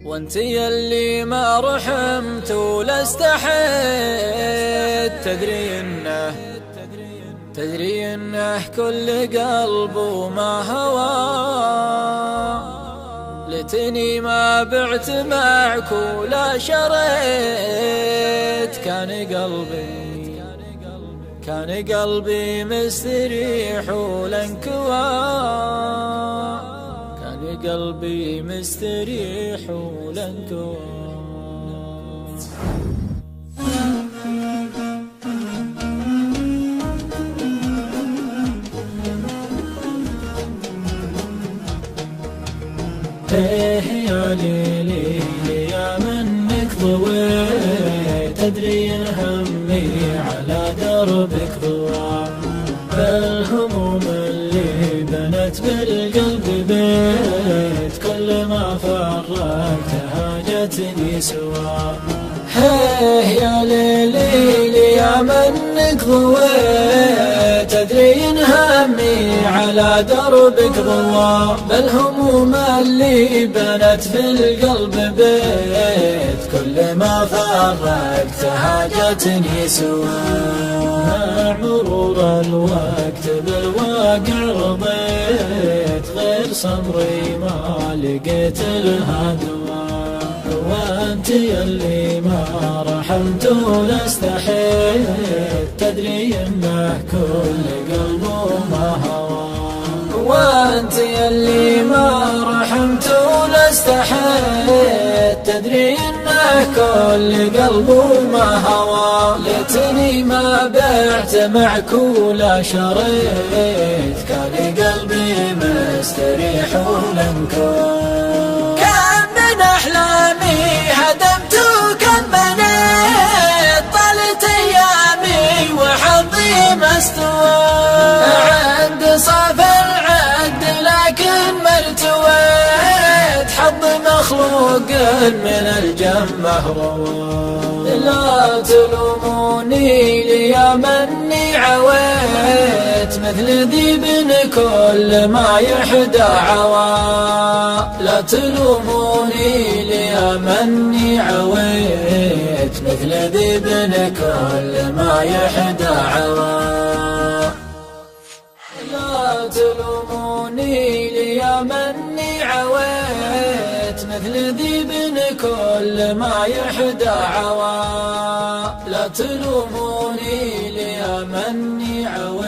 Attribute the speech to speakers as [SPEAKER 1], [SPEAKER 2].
[SPEAKER 1] وانت يلي ما رحمت ولا استحيت، تدري انه كل قلب وما هوى. ليتني ما بعت معك ولا شريت، كان قلبي مستريح ولا انكوى، كان قلبي مستريح ولا انكوى.
[SPEAKER 2] ايه يا ليلي يا منك ضويت، تدري ان همي على دربك ضوى. فالهموم اللي بنت بالقلب بيت، كل ما فرقتها جتني سوا.
[SPEAKER 1] هيه يا ليلي يا منك ضويت، تدري ان همي على دربك ضوى. بالهموم اللي بنت في القلب بيت، كل ما فرقتها جتني سوا.
[SPEAKER 2] مع مرور الوقت بالواقع رضيت، غير صبري ما لقيت لها دواء. وانت يلي ما رحمت ولا استحيت، تدري انه كل قلب وما هوى.
[SPEAKER 1] وانت يلي ما رحمت ولا استحيت، تدري انه كل قلب وما هوى. ليتني ما بعت معك ولا شريت، كان قلبي مستريح ولا انكوى. كان من احلامي هدمت وكان بنيت، طالت ايامي وحظي ما استوى. عند صاف العد لكن ما ارتويت، حظ مخلوق من الجمه روى. لا تلوموني لي مني عويت، مثل ذيب كل ما يحدى عوى. لا تلوموني لي مني عويت، مثل ذيب كل ما يحدى عوى. لا تلوموني لي مني عويت، مثل ذيب كل ما يحدى عوى. لا تلوموني لي مني عويت.